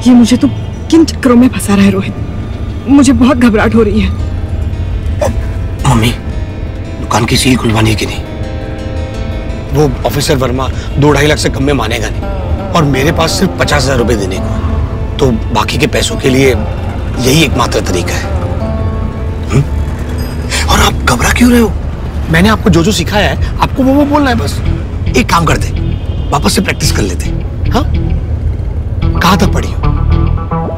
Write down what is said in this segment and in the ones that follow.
ये मुझे तू किन चक्करों में फंसा रहा है रोहित? मुझे बहुत घबराहट हो रही है। मम्मी, दुकान की सील खुलवानी है कि नहीं? वो ऑफिसर वर्मा 2-2.5 लाख से कम में मानेगा नहीं, और मेरे पास सिर्फ 50,000 रुपए देने को है, तो बाकी के पैसों के लिए यही एकमात्र तरीका है। और आप घबरा क्यों रहे हो? मैंने आपको जो जो सिखाया है आपको वो बोलना है बस। एक काम करते, वापस से प्रैक्टिस कर लेते। हाँ, कहाँ तक पढ़ी हो?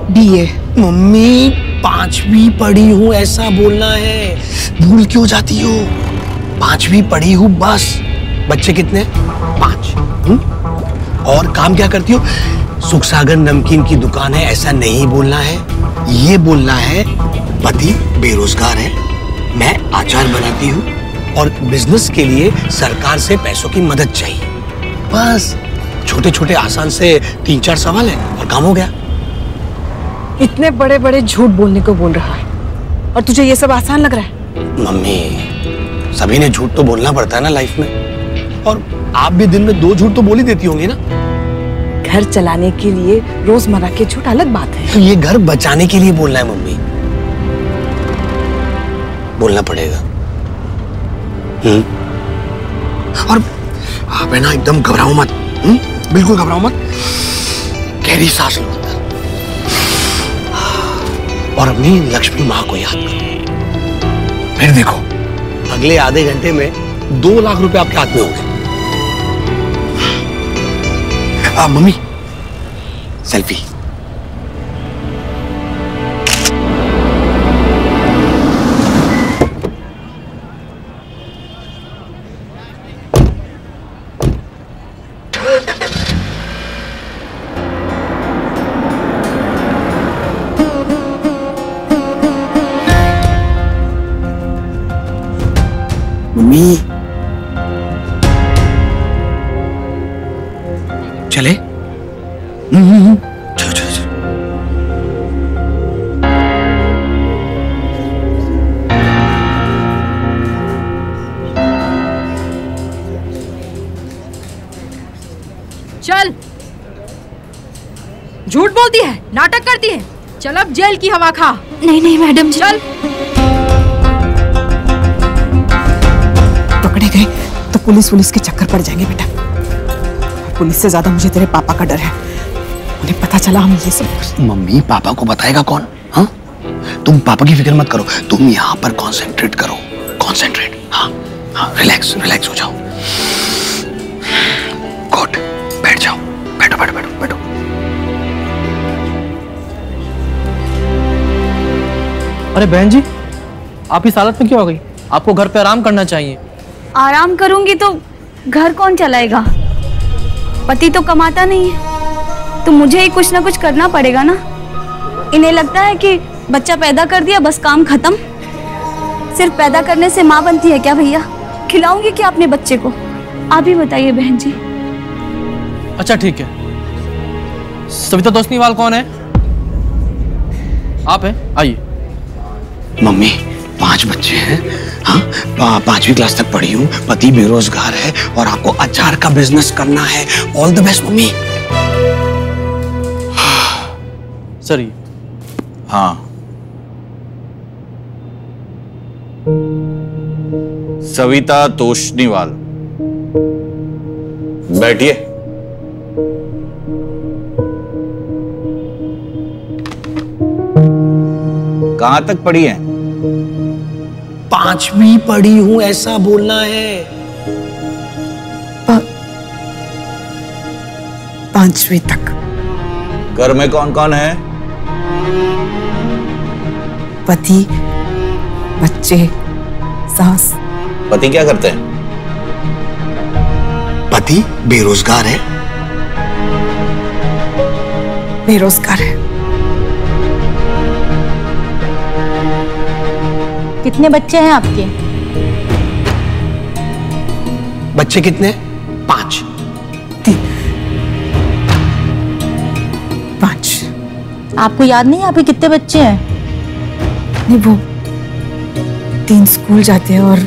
BA। मम्मी, 5वीं पढ़ी हूँ ऐसा बोलना है, भूल क्यों जाती हो? 5वीं पढ़ी हूँ बस। बच्चे कितने? 5। और काम क्या करती हो? सुख सागर नमकीन की दुकान है ऐसा नहीं बोलना है, ये बोलना है पति बेरोजगार है, मैं अचार बनाती हूँ और बिजनेस के लिए सरकार से पैसों की मदद चाहिए। बस छोटे छोटे आसान से 3-4 सवाल है और काम हो गया। इतने बड़े बड़े झूठ बोलने को बोल रहा है और तुझे ये सब आसान लग रहा है? मम्मी, सभी ने झूठ तो बोलना पड़ता है ना लाइफ में, और आप भी दिन में 2 झूठ तो बोल ही देती होंगी ना। घर चलाने के लिए रोजमर्रा के झूठ अलग बात है। तो ये घर बचाने के लिए बोलना है मम्मी, बोलना पड़ेगा। और आप है ना एकदम घबराओ मत, बिल्कुल घबराओ मत, गहरी सांस लो अंदर और अपनी लक्ष्मी माँ को याद करो। फिर देखो अगले आधे घंटे में 2 लाख रुपए आपके हाथ में होंगे। Mummy, selfie. मम्मी, चले? चलो चलो चलो। चल, झूठ बोलती है, नाटक करती है, चल अब जेल की हवा खा। नहीं नहीं मैडम जी। चल। पकड़े गए तो पुलिस के चक्कर पड़ जाएंगे बेटा। पुलिस से ज्यादा मुझे तेरे पापा का डर है, उन्हें पता चला हम ये सब। मम्मी, पापा को बताएगा कौन? हाँ, तुम पापा की फिक्र मत करो, तुम यहाँ पर कंसंट्रेट करो, कंसंट्रेट। हाँ हाँ, रिलैक्स रिलैक्स हो जाओ। गुड, बैठ जाओ, बैठो बैठो बैठो बैठो। अरे बहन जी, आप इस हालत में क्यों आ गई? आपको घर पे आराम करना चाहिए। आराम करूंगी तो घर कौन चलाएगा? पति तो कमाता नहीं है, तो मुझे ही कुछ ना कुछ करना पड़ेगा ना। इन्हें लगता है कि बच्चा पैदा कर दिया बस काम खत्म। सिर्फ पैदा करने से माँ बनती है क्या भैया? खिलाऊंगी क्या अपने बच्चे को? आप ही बताइए बहन जी। अच्छा ठीक है, सविता तोष्णीवाल कौन है? आप हैं, आइए। मम्मी, 5 बच्चे हैं, हाँ, 5वीं क्लास तक पढ़ी हूँ, पति बेरोजगार है और आपको अचार का बिजनेस करना है। All the best mummy. Sir ये। हाँ, सविता तोष्णीवाल, बैठिए। कहाँ तक पढ़ी हैं? 5वीं पढ़ी हूँ ऐसा बोलना है। 5वीं तक। घर में कौन कौन है? पति, बच्चे, सास। पति क्या करते हैं? पति बेरोजगार है। बेरोजगार है। कितने बच्चे हैं आपके? बच्चे कितने? 5। 5। आपको याद नहीं आपके कितने बच्चे हैं? नहीं, वो 3 स्कूल जाते हैं और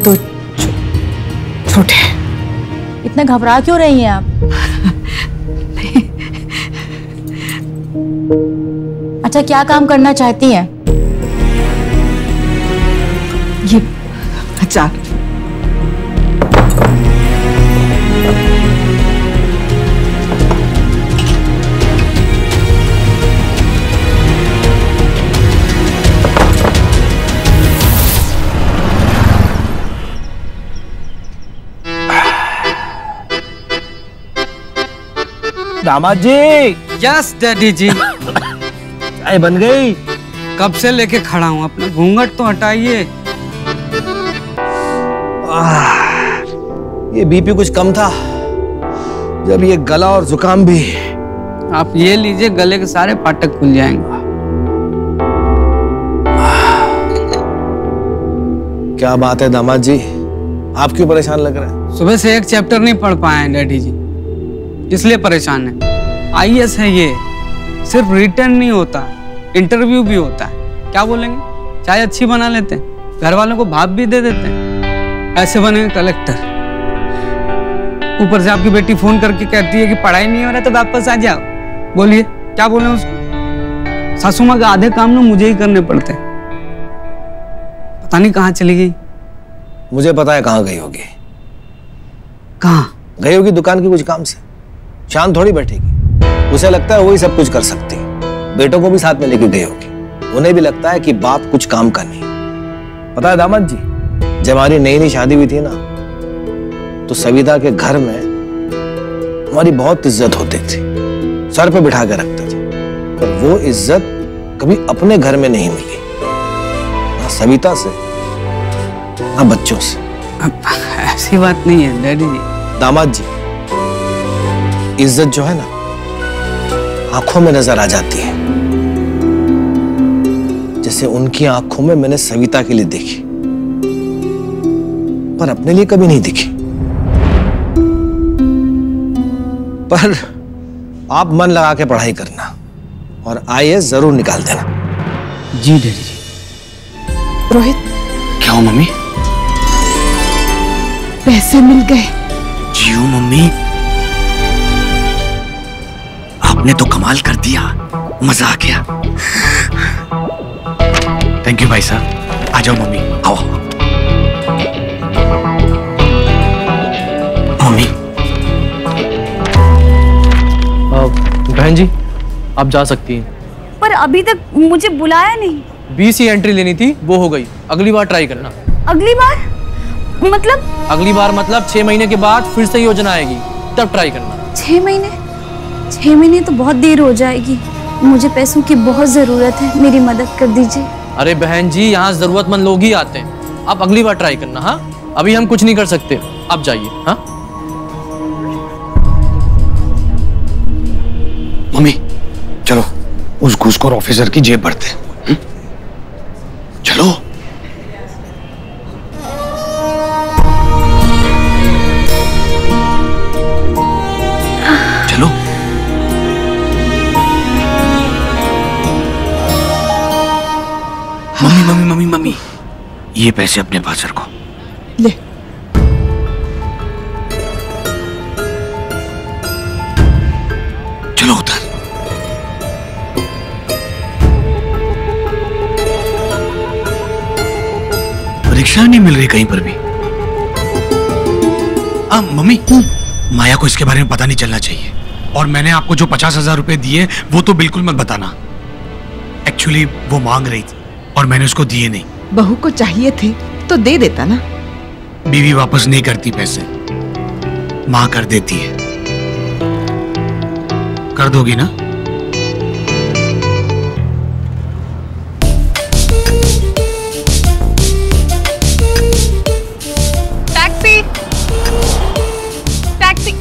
2 छोटे हैं। इतने घबरा क्यों रही हैं आप? अच्छा, क्या काम करना चाहती हैं? ये अचार। दामाद जी। यस डैडी जी। चाय बन गई? कब से लेके खड़ा हूँ, अपना घूंघट तो हटाइए। ये बीपी कुछ कम था, जब ये गला और जुकाम भी। आप ये लीजिए, गले के सारे फाटक खुल जाएंगे। क्या बात है दामाद जी, आप क्यों परेशान लग रहे हैं? सुबह से एक चैप्टर नहीं पढ़ पाए हैं डैडी जी, इसलिए परेशान है। आईएएस है ये, सिर्फ रिटर्न नहीं होता, इंटरव्यू भी होता है। क्या बोलेंगे? चाय अच्छी बना लेते हैं, घर वालों को भाप भी दे देते हैं, ऐसे बनेंगे कलेक्टर। ऊपर से आपकी बेटी फोन करके कहती है कि पढ़ाई नहीं हो रहा तो वापस आ जाओ। बोलिए क्या बोले उसको? सासू माँ के आधे काम ना मुझे ही करने पड़ते हैं। पता नहीं कहाँ चली गई। मुझे पता है कहाँ गई होगी। कहाँ गई होगी? दुकान के कुछ काम से। शांत थोड़ी बैठेगी, उसे लगता है वही सब कुछ कर सकती है। बेटों को भी साथ में लेके गई होगी, उन्हें भी लगता है कि बाप कुछ काम का नहीं। पता है दामाद जी, जब हमारी नई नई शादी हुई थी ना, तो सविता के घर में हमारी बहुत इज्जत होती थी, सर पे बिठा के रखते थे। पर वो इज्जत कभी अपने घर में नहीं मिली, ना सविता से ना बच्चों से। ऐसी बात नहीं है डैडी जी। दामाद जी, इज्जत जो है ना, आंखों में नजर आ जाती है, जैसे उनकी आंखों में मैंने सविता के लिए देखी, पर अपने लिए कभी नहीं दिखी। पर आप मन लगा के पढ़ाई करना और आईएएस जरूर निकाल देना। जी डैडी जी। रोहित, क्या हो मम्मी? पैसे मिल गए। जी हो मम्मी, आपने तो कमाल कर दिया, मजा आ गया। थैंक यू भाई साहब। आ जाओ मम्मी, आओ। मम्मी। बहन जी, आप जा सकती हैं। पर अभी तक मुझे बुलाया नहीं। 20 ही एंट्री लेनी थी, वो हो गई। अगली बार ट्राई करना। अगली बार मतलब? अगली बार मतलब 6 महीने के बाद फिर से योजना आएगी, तब ट्राई करना। 6 महीने? 6 महीने तो बहुत देर हो जाएगी। मुझे पैसों की बहुत जरूरत है, मेरी मदद कर दीजिए। अरे बहन जी, यहाँ जरूरतमंद लोग ही आते हैं। आप अगली बार ट्राई करना। हाँ, अभी हम कुछ नहीं कर सकते, आप जाइए। हाँ मम्मी चलो, उस घूसखोर ऑफिसर की जेब भरते हैं। चलो। चलो। मम्मी मम्मी मम्मी मम्मी, ये पैसे अपने पास रखो। ले। चलो उधर। रिक्शा नहीं मिल रही कहीं पर भी। मम्मी, माया को इसके बारे में पता नहीं चलना चाहिए। और मैंने आपको जो 50,000 रुपए दिए वो तो बिल्कुल मत बताना। एक्चुअली वो मांग रही थी और मैंने उसको दिए नहीं। बहू को चाहिए थे तो दे देता ना। बीवी वापस नहीं करती पैसे, मां कर देती है। कर दोगी ना? Taxi, taxi.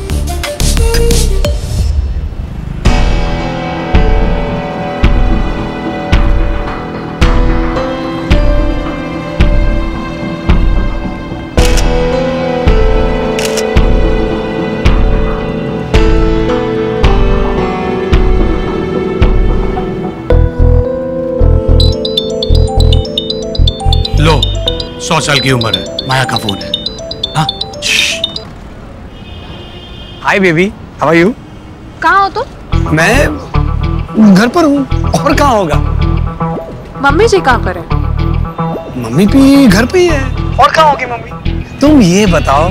लो, 100 साल की उम्र है, माया का फोन है। हाँ। Hi baby, how are you? कहाँ हो तुम? मैं घर पर हूँ, और कहाँ होगा? मम्मी जी कहाँ पर है? मम्मी भी घर पे ही है, और कहाँ होगी मम्मी? तुम ये बताओ,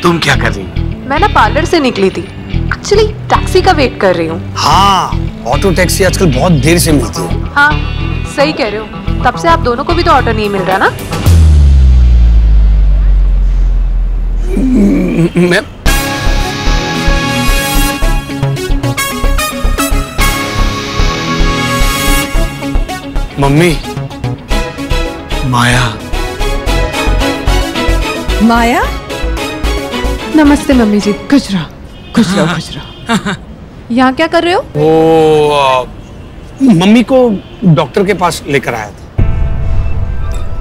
तुम क्या कर रही हो? मैं ना पार्लर से निकली थी, एक्चुअली टैक्सी का वेट कर रही हूँ। हाँ, ऑटो टैक्सी आजकल बहुत देर से मिलती है। हाँ सही कह रहे हो, तब से आप दोनों को भी तो ऑटो नहीं मिल रहा ना। मैं मम्मी, माया। माया, नमस्ते मम्मी जी। खुश रहो, खुश रहो, खुश रहो। यहाँ क्या कर रहे हो? वो मम्मी को डॉक्टर के पास लेकर आया था।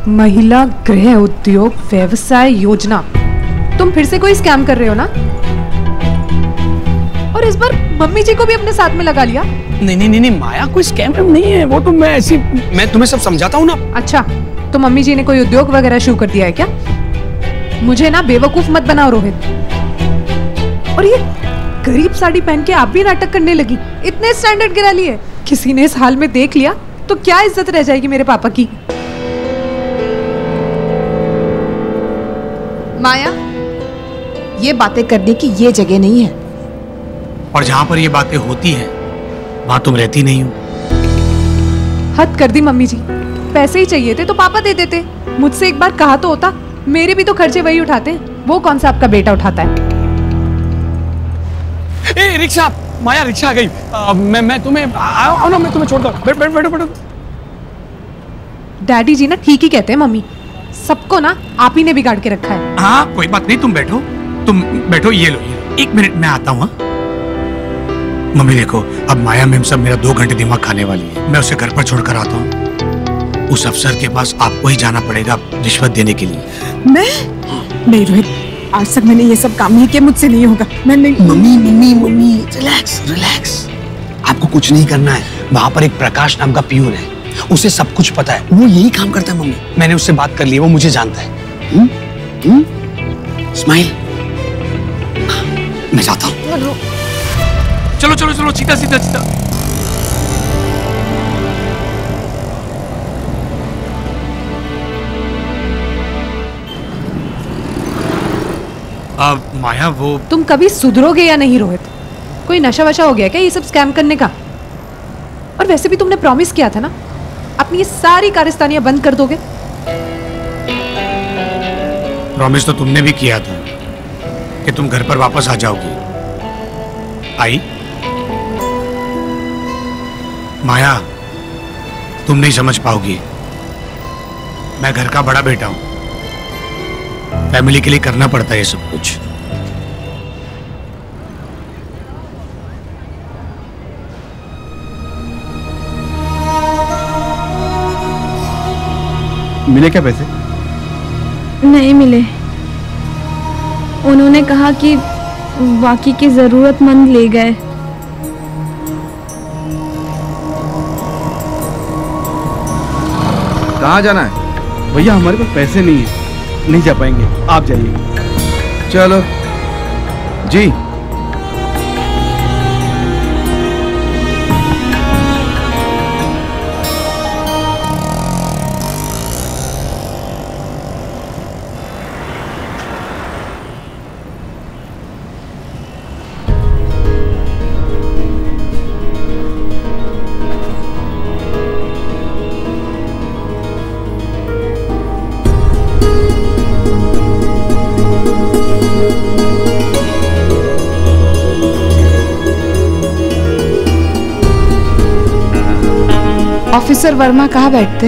महिला गृह उद्योग व्यवसाय योजना, तुम फिर से कोई स्कैम कर रहे हो ना? और इस बार मम्मी जी को भी अपने साथ में लगा लिया। नहीं नहीं नहीं, माया कोई स्कैम नहीं है, वो तो मैं तुम्हें सब समझाता हूँ ना। अच्छा, तो मम्मी जी ने कोई उद्योग वगैरह शुरू कर दिया है क्या? मुझे ना बेवकूफ मत बनाओ रोहित। और ये गरीब साड़ी पहन के आप भी नाटक करने लगी, इतने स्टैंडर्ड गिरा लिए। किसी ने इस हाल में देख लिया तो क्या इज्जत रह जाएगी मेरे पापा की। माया, ये बातें करने की ये जगह नहीं है। और जहाँ पर ये बातें होती हैं, वहाँ तुम रहती नहीं हो। हद कर दी मम्मी जी, पैसे ही चाहिए थे तो पापा दे देते, मुझसे एक बार कहा तो होता। मेरे भी तो खर्चे वही उठाते हैं, वो कौन सा आपका बेटा उठाता है? ए रिक्शा, माया रिक्शा आ गई। मैं तुम्हें आओ ना, मैं तुम्हें छोड़ता हूँ। बैठो। डैडी जी ना ठीक ही कहते हैं मम्मी, सबको ना आप ही ने बिगाड़ के रखा है। हाँ कोई बात नहीं, तुम बैठो, ये लो। एक मिनट में आता हूँ। मम्मी देखो, अब माया मैम सब मेरा 2 घंटे दिमाग खाने वाली है। मैं उसे घर पर छोड़कर आता हूँ। उस अफसर के पास आपको ही जाना पड़ेगा रिश्वत देने के लिए। मैं नहीं रोहित, आज तक मैंने ये सब काम नहीं किया, मुझसे नहीं होगा। मैं नहीं। Mummy relax. आपको कुछ नहीं करना है। वहाँ पर एक प्रकाश नाम का पियून है, उसे सब कुछ पता है, वो यही काम करता है। मम्मी, मैंने उससे बात कर ली है, वो मुझे जानता है। स्माइल। मैं जाता हूँ। चलो सीधा। माया, वो तुम कभी सुधरोगे या नहीं रोहित? कोई नशा वशा हो गया क्या ये सब स्कैम करने का? और वैसे भी तुमने प्रॉमिस किया था ना, अपनी ये सारी कारस्तानियां बंद कर दोगे। प्रॉमिस तो तुमने भी किया था कि तुम घर पर वापस आ जाओगी। आई? माया, तुम नहीं समझ पाओगी, मैं घर का बड़ा बेटा हूं। फैमिली के लिए करना पड़ता है ये सब कुछ। मिले क्या पैसे? नहीं मिले। उन्होंने कहा कि बाकी के जरूरतमंद ले गए। कहाँ जाना है? भैया हमारे पास पैसे नहीं है, नहीं जा पाएंगे, आप जाइए। चलो जी। ऑफिसर वर्मा कहाँ बैठते?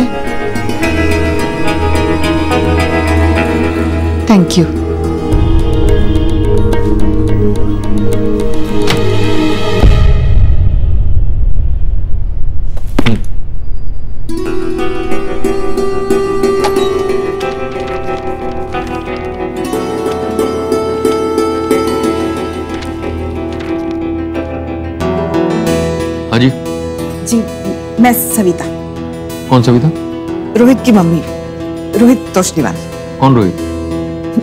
Thank you. हाँ जी। जी, मैं सविता। कौन सविता? रोहित की मम्मी, रोहित तोष्णीवाल। कौन रोहित?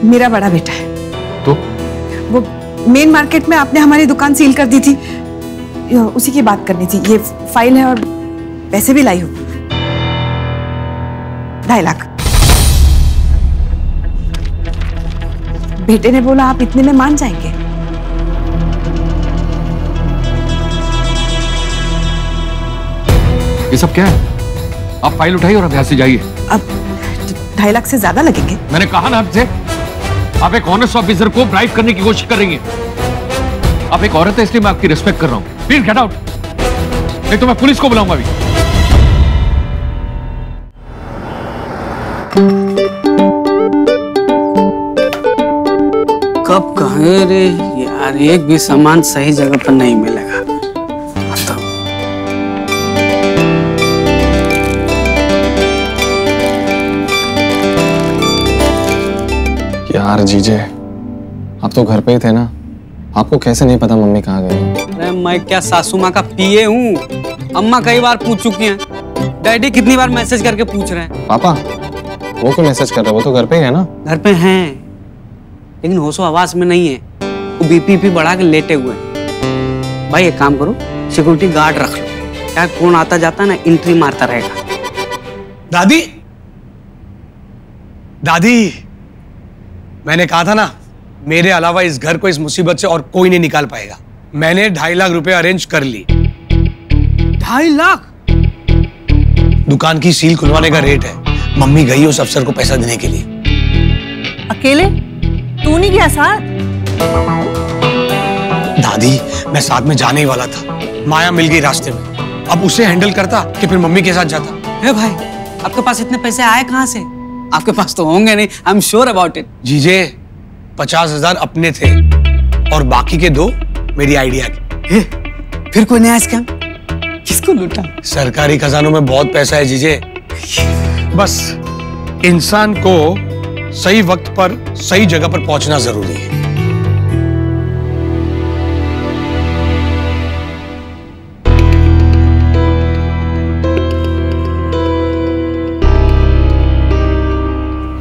मेरा बड़ा बेटा है। तो वो मेन मार्केट में आपने हमारी दुकान सील कर दी थी, उसी की बात करनी थी। ये फाइल है और पैसे भी लाई हूँ, 2.5 लाख। बेटे ने बोला आप इतने में मान जाएंगे। ये सब क्या है? आप फाइल उठाइए और अब यहाँ से जाइए। अब 2.5 लाख से ज्यादा लगेंगे। मैंने कहा ना आपसे, आप एक ऑनेस्ट ऑफिसर को ब्राइब करने की कोशिश कर रही हैं। आप एक औरत है इसलिए मैं आपकी रिस्पेक्ट कर रहा हूं। प्लीज गेट आउट, नहीं तो मैं पुलिस को बुलाऊंगा अभी। कब कहे रे यार, एक भी सामान सही जगह पर नहीं मिलेगा। यार जीजे, आप तो घर पे ही थे ना, आपको कैसे नहीं पता मम्मी कहाँ गई? अरे मैं क्या सासू माँ का पीए हूँ? अम्मा कई बार पूछ चुकी हैं, डैडी कितनी बार मैसेज करके पूछ रहे हैं। पापा वो क्यों मैसेज कर रहे? वो तो घर पे ही है ना। घर पे हैं लेकिन होशो आवाज में नहीं है, वो बीपी बढ़ा के लेटे हुए हैं। भाई एक काम करो, सिक्योरिटी गार्ड रख लो, क्या कौन आता जाता ना एंट्री मारता रहेगा। दादी, दादी, मैंने कहा था ना, मेरे अलावा इस घर को इस मुसीबत से और कोई नहीं निकाल पाएगा। मैंने 2.5 लाख रुपए अरेंज कर ली। 2.5 लाख? दुकान की सील खुलवाने का रेट है। मम्मी गई उस अफसर को पैसा देने के लिए। अकेले? तू नहीं गया साथ? दादी, मैं साथ में जाने ही वाला था, माया मिल गई रास्ते में। अब उसे हैंडल करता कि फिर मम्मी के साथ जाता। हे भाई, आपके पास इतने पैसे आए कहां से? आपके पास तो होंगे नहीं, I am sure about it. GJ, 50,000 अपने थे और बाकी के 2 मेरी आइडिया के। फिर कोई नया स्कैम? किसको लूटा? सरकारी खजानों में बहुत पैसा है जीजे। बस इंसान को सही वक्त पर सही जगह पर पहुंचना जरूरी है।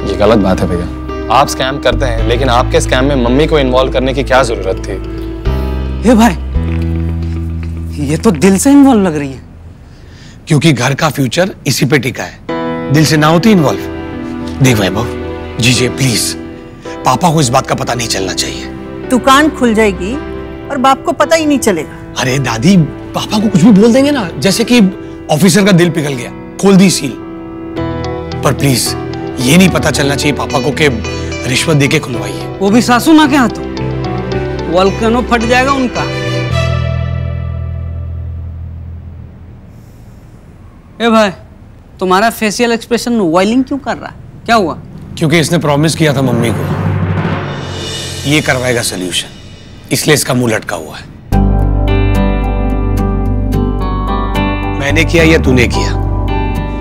ये गलत बात है भैया, आप स्कैम करते हैं लेकिन आपके स्कैम में मम्मी को इन्वॉल्व करने की क्या जरूरत थी? हे भाई, ये तो दिल से इन्वॉल्व लग रही है। क्योंकि घर का फ्यूचर इसी पे टिका है, दिल से ना होती इन्वॉल्व। देख वैभव, जीजे प्लीज, पापा को इस बात का पता नहीं चलना चाहिए। दुकान खुल जाएगी और बाप को पता ही नहीं चलेगा। अरे दादी, पापा को कुछ भी बोल देंगे ना, जैसे कि ऑफिसर का दिल पिघल गया, खोल दी सील। पर प्लीज ये नहीं पता चलना चाहिए पापा को कि रिश्वत देके खुलवाई है। वो भी सासू माँ के हाथों, वोल्केनो फट जाएगा उनका। ए भाई, तुम्हारा फेशियल एक्सप्रेशन वाइलिंग क्यों कर रहा है? क्या हुआ? क्योंकि इसने प्रॉमिस किया था मम्मी को ये करवाएगा सॉल्यूशन, इसलिए इसका मुंह लटका हुआ है। मैंने किया या तूने किया,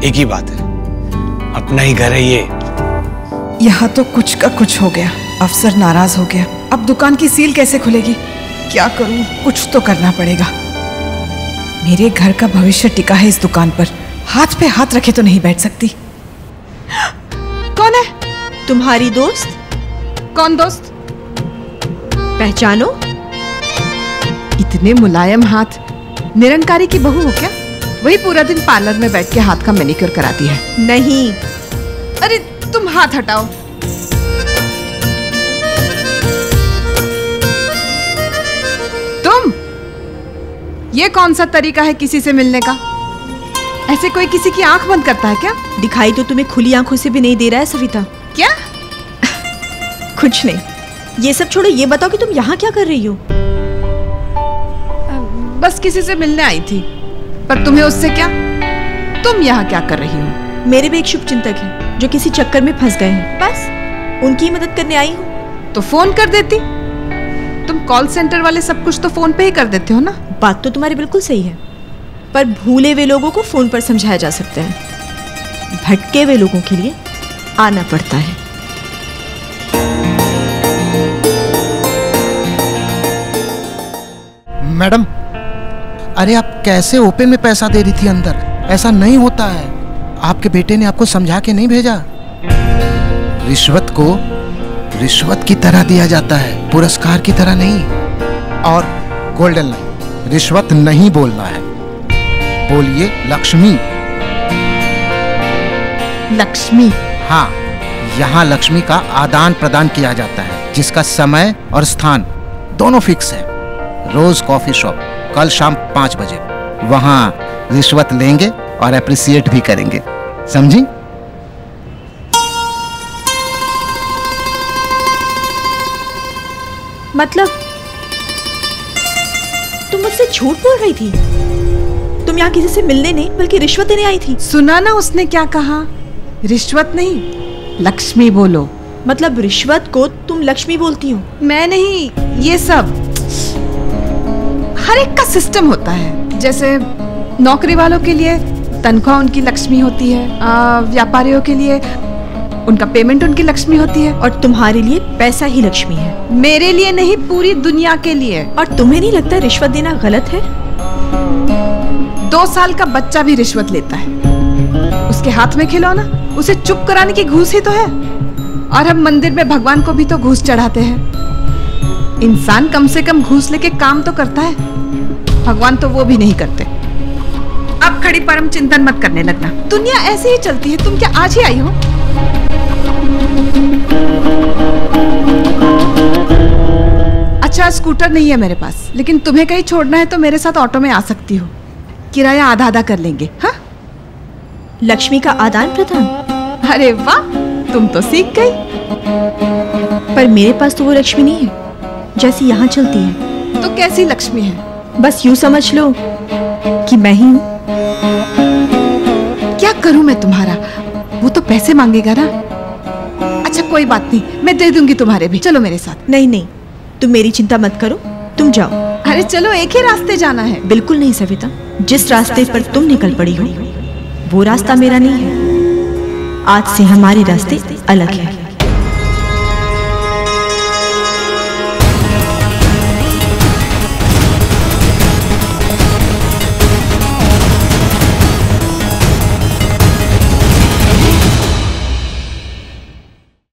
एक ही बात है, अपना ही घर है ये। यहाँ तो कुछ का कुछ हो गया, अफसर नाराज हो गया। अब दुकान की सील कैसे खुलेगी? क्या करूं? कुछ तो करना पड़ेगा। मेरे घर का भविष्य टिका है इस दुकान पर, हाथ पे हाथ रखे तो नहीं बैठ सकती। कौन है? तुम्हारी दोस्त? कौन दोस्त? पहचानो? इतने मुलायम हाथ, निरंकारी की बहू हो क्या? वही पूरा दिन पार्लर में बैठ के हाथ का मैनिक्योर कराती है। नहीं। अरे तुम हाथ हटाओ। तुम, ये कौन सा तरीका है किसी से मिलने का? ऐसे कोई किसी की आंख बंद करता है क्या? दिखाई तो तुम्हें खुली आंखों से भी नहीं दे रहा है सविता। क्या? कुछ नहीं, ये सब छोड़ो, ये बताओ कि तुम यहाँ क्या कर रही हो? बस किसी से मिलने आई थी। पर तुम्हें उससे क्या? तुम यहाँ क्या कर रही हो? मेरे भी एक शुभ चिंतक है जो किसी चक्कर में फंस गए हैं, बस उनकी मदद करने आई हूँ। तो फोन कर देती। तुम कॉल सेंटर वाले सब कुछ तो फोन पे ही कर देते हो ना। बात तो तुम्हारी बिल्कुल सही है, पर भूले हुए लोगों को फोन पर समझाया जा सकता है, भटके हुए लोगों के लिए आना पड़ता है। मैडम, अरे आप कैसे ओपन में पैसा दे रही थी अंदर? ऐसा नहीं होता है, आपके बेटे ने आपको समझा के नहीं भेजा। रिश्वत को रिश्वत की तरह दिया जाता है, पुरस्कार की तरह नहीं। और गोल्डन लाइन, रिश्वत नहीं बोलना है, बोलिए लक्ष्मी। लक्ष्मी? हाँ, यहाँ लक्ष्मी का आदान प्रदान किया जाता है, जिसका समय और स्थान दोनों फिक्स है। रोज कॉफी शॉप, कल शाम 5 बजे। वहाँ रिश्वत लेंगे और अप्रिसिएट भी करेंगे, समझी? मतलब तुम मुझसे झूठ बोल रही थी? तुम यहाँ किसी से मिलने नहीं बल्कि रिश्वत देने आई थी। सुना ना उसने क्या कहा? रिश्वत नहीं, लक्ष्मी बोलो। मतलब रिश्वत को तुम लक्ष्मी बोलती हो? मैं नहीं, ये सब हर एक का सिस्टम होता है। जैसे नौकरी वालों के लिए तनख्वाह उनकी लक्ष्मी होती है, व्यापारियों के लिए उनका पेमेंट उनकी लक्ष्मी होती है। और तुम्हारे लिए पैसा ही लक्ष्मी है? मेरे लिए नहीं, पूरी दुनिया के लिए। और तुम्हें नहीं लगता रिश्वत देना गलत है? 2 साल का बच्चा भी रिश्वत लेता है। उसके हाथ में खिलौना, उसे चुप कराने की घूस ही तो है। और हम मंदिर में भगवान को भी तो घूस चढ़ाते हैं। इंसान कम से कम घूस लेके काम तो करता है, भगवान तो वो भी नहीं करते। अब खड़ी परम चिंतन मत करने लगना, दुनिया ऐसे ही चलती है। तुम क्या आज ही आई हो? अच्छा, स्कूटर नहीं है मेरे पास, लेकिन तुम्हें कहीं छोड़ना है तो मेरे साथ ऑटो में आ सकती हो। किराया आधा आधा कर लेंगे। हाँ? लक्ष्मी का आदान प्रदान? अरे वाह, तुम तो सीख गई। पर मेरे पास तो वो लक्ष्मी नहीं है जैसी यहाँ चलती है। तो कैसी लक्ष्मी है? बस यूं समझ लो कि मैं ही हूँ। क्या करूं मैं तुम्हारा? वो तो पैसे मांगेगा ना। अच्छा कोई बात नहीं, मैं दे दूंगी तुम्हारे भी। चलो मेरे साथ। नहीं नहीं, तुम मेरी चिंता मत करो, तुम जाओ। अरे चलो, एक ही रास्ते जाना है। बिल्कुल नहीं सविता, जिस रास्ते पर तुम निकल पड़ी हो वो रास्ता मेरा नहीं है। आज से हमारे रास्ते अलग हैं।